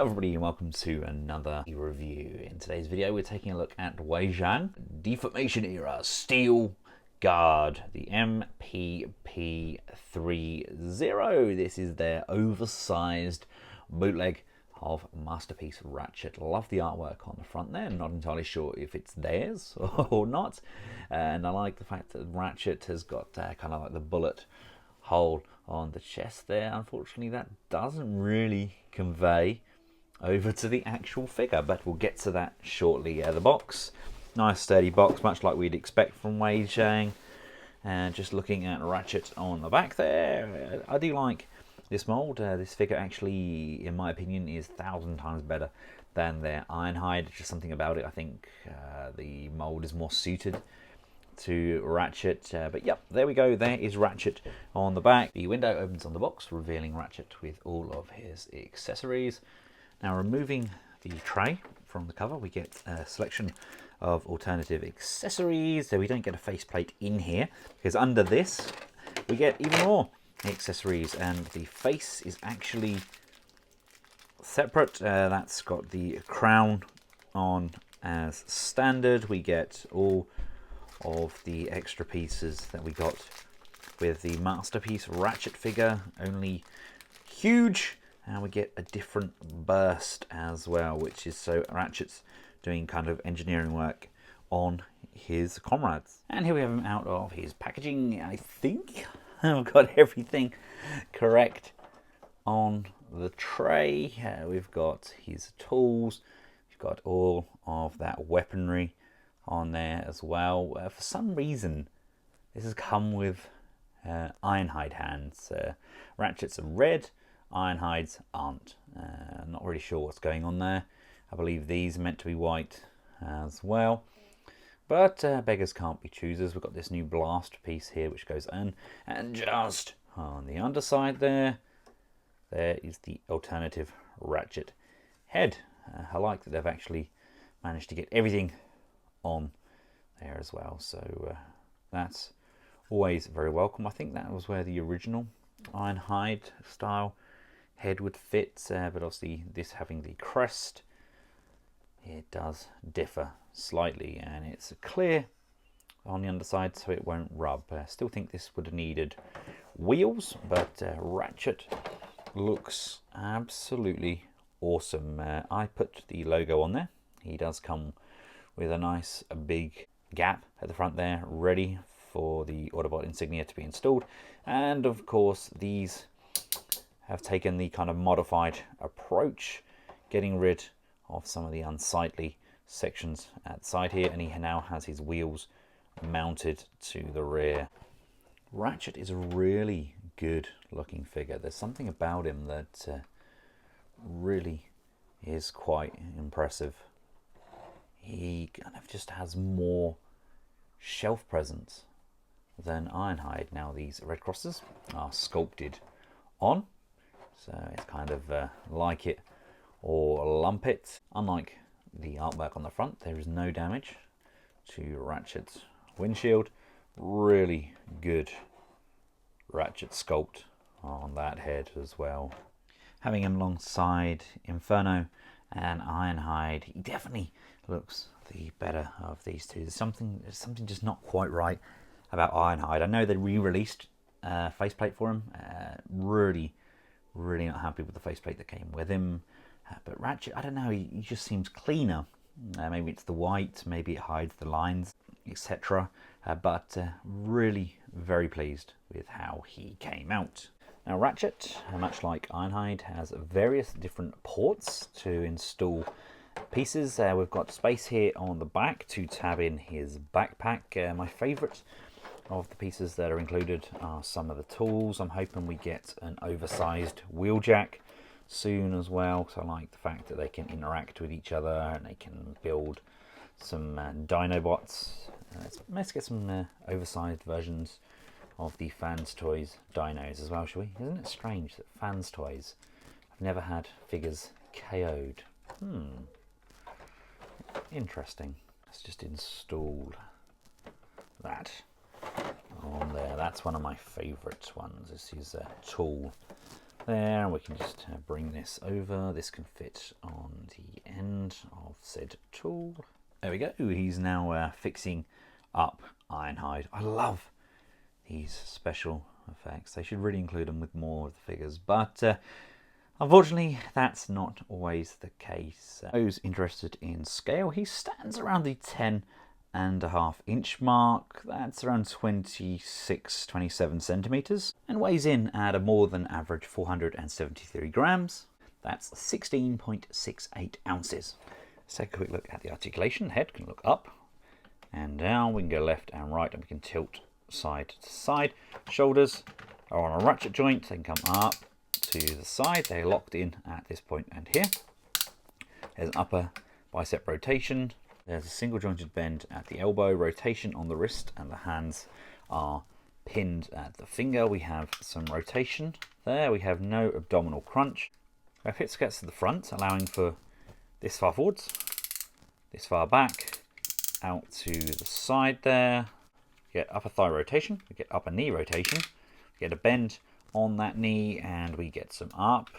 Hello everybody and welcome to another review. In today's video we're taking a look at Wei Jiang Deformation era Steel Guard, the MP-30. This is their oversized bootleg of Masterpiece Ratchet. Love the artwork on the front there, not entirely sure if it's theirs or not. And I like the fact that Ratchet has got kind of like the bullet hole on the chest there. Unfortunately that doesn't really convey over to the actual figure, but we'll get to that shortly. The box, nice sturdy box, much like we'd expect from Wei Jiang. And just looking at Ratchet on the back there, I do like this mold. This figure actually, in my opinion, is 1,000 times better than their Ironhide. Just something about it, I think the mold is more suited to Ratchet. But yep, there we go. There is Ratchet on the back. The window opens on the box, revealing Ratchet with all of his accessories. Now, removing the tray from the cover, we get a selection of alternative accessories. So we don't get a faceplate in here, because under this we get even more accessories, and the face is actually separate. That's got the crown on as standard. We get all of the extra pieces that we got with the Masterpiece Ratchet figure, only huge, and we get a different burst as well, which is so Ratchet's doing kind of engineering work on his comrades. And here we have him out of his packaging. I think I've got everything correct on the tray. We've got his tools, we've got all of that weaponry on there as well. For some reason this has come with Ironhide hands. Ratchet's are red, Ironhides aren't. Not really sure what's going on there. I believe these are meant to be white as well, but beggars can't be choosers. We've got this new blast piece here which goes in, and just on the underside there is the alternative Ratchet head. I like that they've actually managed to get everything on there as well, so that's always very welcome. I think that was where the original Ironhide style head would fit, but obviously this having the crest, it does differ slightly, and it's clear on the underside so it won't rub. I still think this would have needed wheels, but Ratchet looks absolutely awesome. I put the logo on there. He does come with a nice big gap at the front there, ready for the Autobot insignia to be installed. And of course these have taken the kind of modified approach, getting rid of some of the unsightly sections at the side here, and he now has his wheels mounted to the rear. Ratchet is a really good looking figure. There's something about him that really is quite impressive. He kind of just has more shelf presence than Ironhide. Now these red crosses are sculpted on, so it's kind of like it or lump it. Unlike the artwork on the front, there is no damage to Ratchet's windshield. Really good Ratchet sculpt on that head as well. Having him alongside Inferno and Ironhide, he definitely looks the better of these two. There's something just not quite right about Ironhide. I know they re-released faceplate for him. Really not happy with the faceplate that came with him. But Ratchet, I don't know, he just seems cleaner. Maybe it's the white, maybe it hides the lines, etc. But really very pleased with how he came out. Now Ratchet, much like Ironhide, has various different ports to install pieces. We've got space here on the back to tab in his backpack. My favourite of the pieces that are included are some of the tools. I'm hoping we get an oversized wheeljack soon as well, so I like the fact that they can interact with each other and they can build some Dinobots. Let's get some oversized versions of the Fans Toys dinos as well, shall we? Isn't it strange that Fans Toys have never had figures KO'd? Interesting. Let's just install that on there. That's one of my favourite ones. This is a tool there. We can just bring this over. This can fit on the end of said tool. There we go. He's now fixing up Ironhide. I love these special effects. They should really include them with more of the figures, but unfortunately that's not always the case. Those interested in scale, he stands around the 10.5 inch mark. That's around 27 centimeters, and weighs in at a more than average 473 grams. That's 16.68 ounces. Let's take a quick look at the articulation. The head can look up and down. We can go left and right, and we can tilt side to side. Shoulders are on a ratchet joint. They can come up to the side. They're locked in at this point and here. There's an upper bicep rotation. There's a single jointed bend at the elbow, rotation on the wrist, and the hands are pinned at the finger. We have some rotation there. We have no abdominal crunch. Our hips gets to the front, allowing for this far forwards, this far back, out to the side there. We get upper thigh rotation, we get upper knee rotation, we get a bend on that knee, and we get some up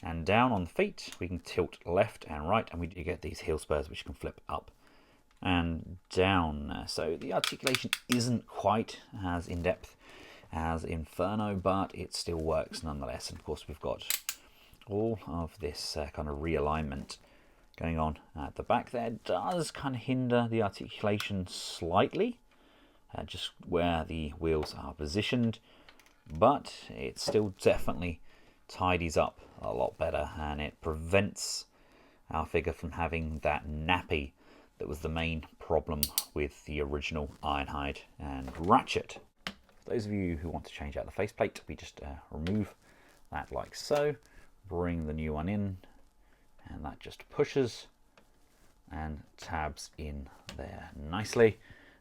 and down on the feet. We can tilt left and right, and we do get these heel spurs which can flip up and down. So the articulation isn't quite as in-depth as Inferno, but it still works nonetheless. And of course we've got all of this kind of realignment going on at the back there. It does kind of hinder the articulation slightly, just where the wheels are positioned, but it still definitely tidies up a lot better, and it prevents our figure from having that nappy that was the main problem with the original Ironhide and Ratchet. For those of you who want to change out the faceplate, we just remove that like so, bring the new one in, and that just pushes and tabs in there nicely.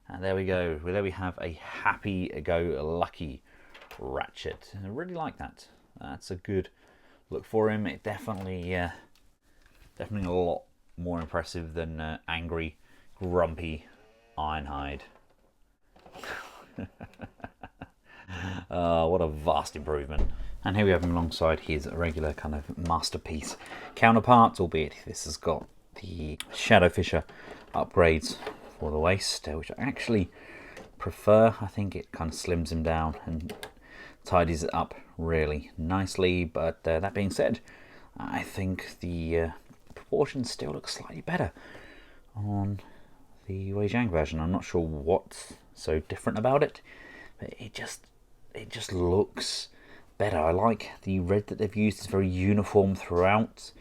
And there we go. Well, there we have a happy-go-lucky Ratchet. I really like that. That's a good look for him. It definitely a lot more impressive than angry, grumpy Ironhide. What a vast improvement. And here we have him alongside his regular kind of masterpiece counterparts, albeit this has got the Shadow Fisher upgrades for the waist, which I actually prefer. I think it kind of slims him down and tidies it up really nicely. But that being said, I think the proportions still look slightly better on the Wei Jiang version. I'm not sure what's so different about it, but it just looks better. I like the red that they've used. It's very uniform throughout,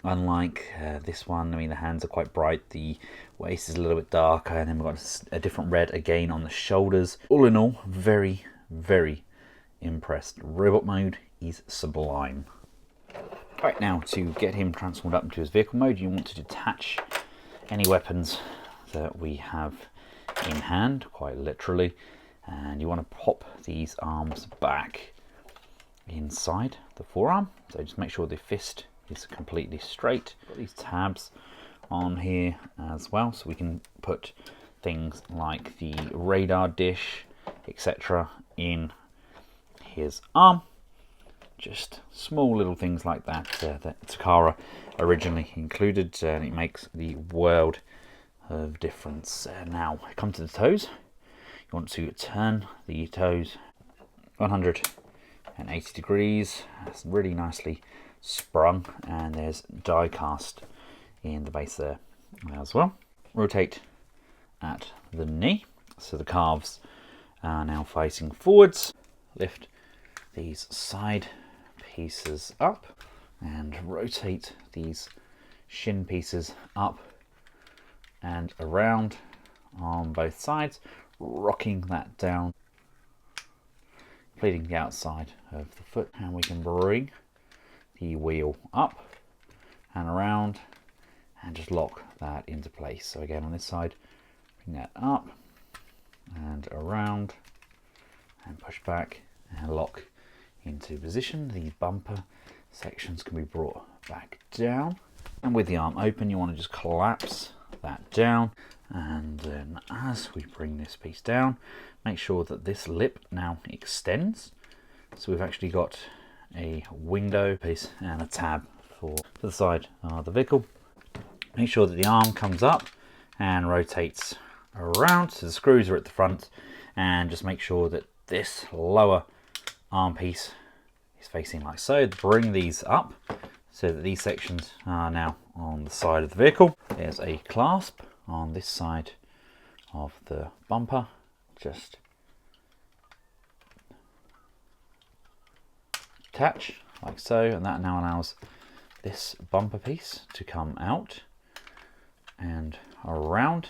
unlike this one. I mean, the hands are quite bright, the waist is a little bit darker, and then we've got a different red again on the shoulders. All in all, very, very impressed. Robot mode is sublime. Right, now to get him transformed up into his vehicle mode, you want to detach any weapons that we have in hand, quite literally, and you want to pop these arms back inside the forearm. So just make sure the fist is completely straight. Got these tabs on here as well, so we can put things like the radar dish, etc. in his arm. Just small little things like that that Takara originally included, and it makes the world of difference. Now come to the toes. You want to turn the toes 180 degrees. That's really nicely sprung, and there's die cast in the base there as well. Rotate at the knee, so the calves are now facing forwards. Lift these side pieces up and rotate these shin pieces up and around on both sides, rocking that down, completing the outside of the foot, and we can bring the wheel up and around and just lock that into place. So again, on this side, bring that up and around and push back and lock into position. The bumper sections can be brought back down, and with the arm open you want to just collapse that down, and then as we bring this piece down, make sure that this lip now extends. So we've actually got a window piece and a tab for the side of the vehicle. Make sure that the arm comes up and rotates around, so the screws are at the front, and just make sure that this lower arm piece is facing like so. Bring these up so that these sections are now on the side of the vehicle. There's a clasp on this side of the bumper, just attach like so, and that now allows this bumper piece to come out and around.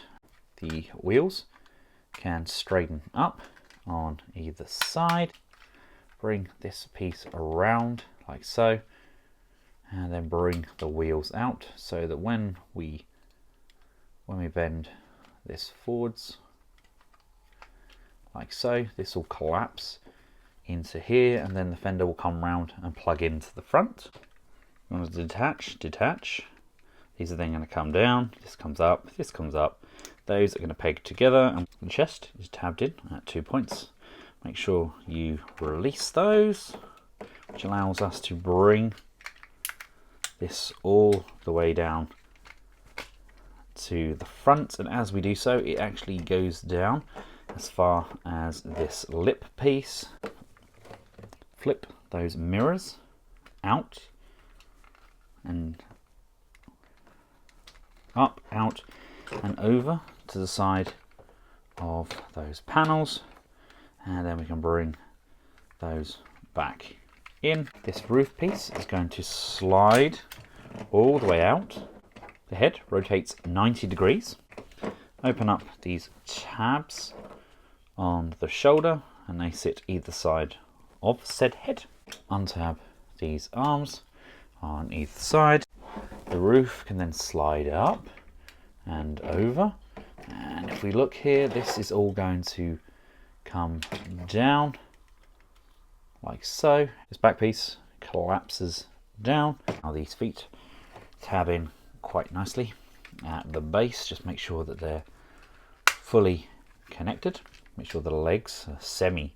The wheels can straighten up on either side. Bring this piece around like so, and then bring the wheels out so that when we bend this forwards like so, this will collapse into here, and then the fender will come round and plug into the front. You want to detach. These are then going to come down. This comes up, this comes up. Those are going to peg together, and the chest is tabbed in at 2 points. Make sure you release those, which allows us to bring this all the way down to the front, and as we do so, it actually goes down as far as this lip piece. Flip those mirrors out and up, out and over to the side of those panels, and then we can bring those back in. This roof piece is going to slide all the way out. The head rotates 90 degrees. Open up these tabs on the shoulder, and they sit either side of said head. Untab these arms on either side. The roof can then slide up and over, and if we look here, this is all going to come down like so. This back piece collapses down. Now these feet tab in quite nicely at the base. Just make sure that they're fully connected. Make sure the legs are semi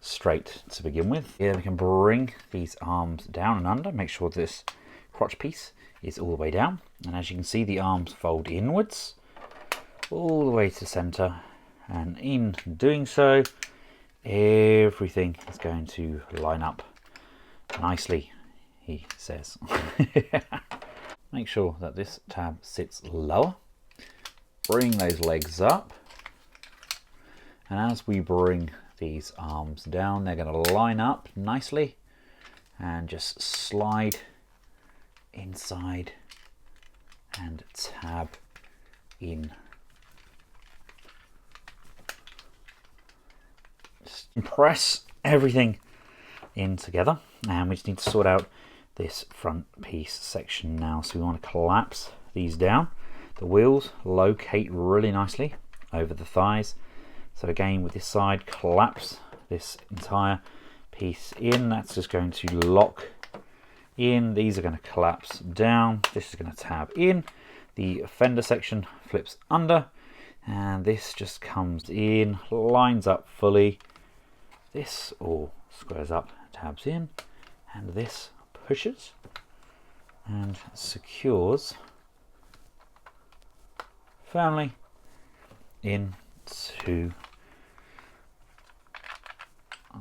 straight to begin with. Here we can bring these arms down and under. Make sure this crotch piece is all the way down, and as you can see, the arms fold inwards all the way to the center, and in doing so, everything is going to line up nicely, he says. Make sure that this tab sits lower. Bring those legs up, and as we bring these arms down, they're going to line up nicely and just slide inside and tab in. Just press everything in together, and we just need to sort out this front piece section now. So we want to collapse these down. The wheels locate really nicely over the thighs. So again, with this side, collapse this entire piece in. That's just going to lock in. These are going to collapse down. This is going to tab in. The fender section flips under, and this just comes in, lines up fully. This all squares up, tabs in, and this pushes and secures firmly into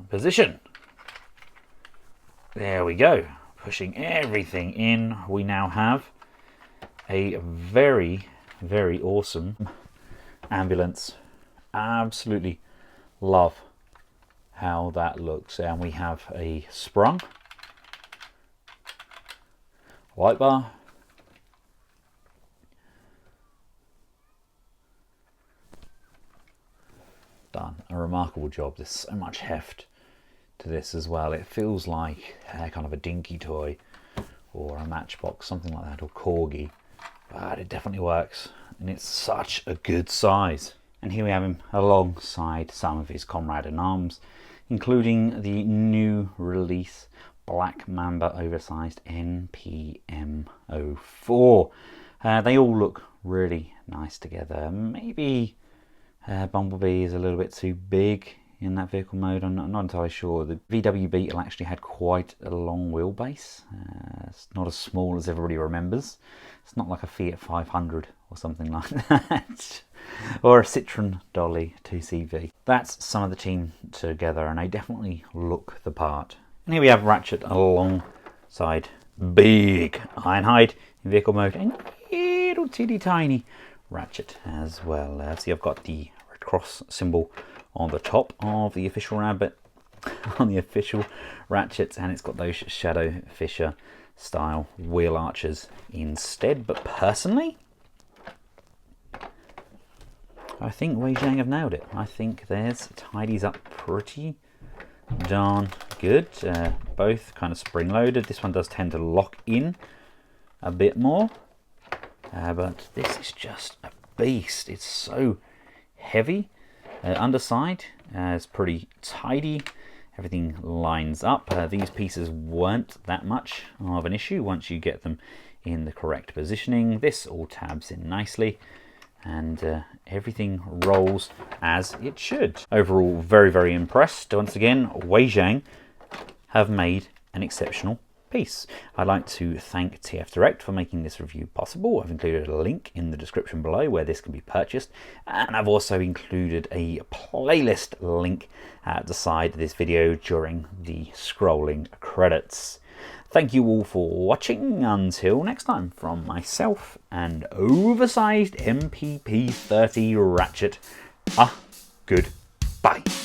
position. There we go. Pushing everything in, we now have a very, very awesome ambulance. Absolutely love how that looks. And we have a sprung light bar, done a remarkable job. There's so much heft to this as well. It feels like kind of a dinky toy or a Matchbox, something like that, or Corgi, but it definitely works, and it's such a good size. And here we have him alongside some of his comrade-in-arms, including the new release Black Mamba Oversized NPM04. They all look really nice together. Maybe Bumblebee is a little bit too big in that vehicle mode. I'm not entirely sure. The VW Beetle actually had quite a long wheelbase. It's not as small as everybody remembers. It's not like a Fiat 500 or something like that. Or a Citroen Dolly 2CV. That's some of the team together, and they definitely look the part. And here we have Ratchet alongside big Ironhide in vehicle mode, and little teeny tiny Ratchet as well. See, I've got the red cross symbol on the top of the official Rabbit, on the official Ratchet, and it's got those Shadow Fisher style wheel arches instead. But personally, I think Wei Jiang have nailed it. I think theirs tidies up pretty darn good. Both kind of spring-loaded. This one does tend to lock in a bit more, but this is just a beast. It's so heavy. Underside is pretty tidy. Everything lines up. These pieces weren't that much of an issue once you get them in the correct positioning. This all tabs in nicely, and everything rolls as it should. Overall, very, very impressed. Once again, Wei Jiang have made an exceptional piece. I'd like to thank TF Direct for making this review possible. I've included a link in the description below where this can be purchased, and I've also included a playlist link at the side of this video during the scrolling credits. Thank you all for watching. Until next time, from myself and oversized MPP30 Ratchet, goodbye.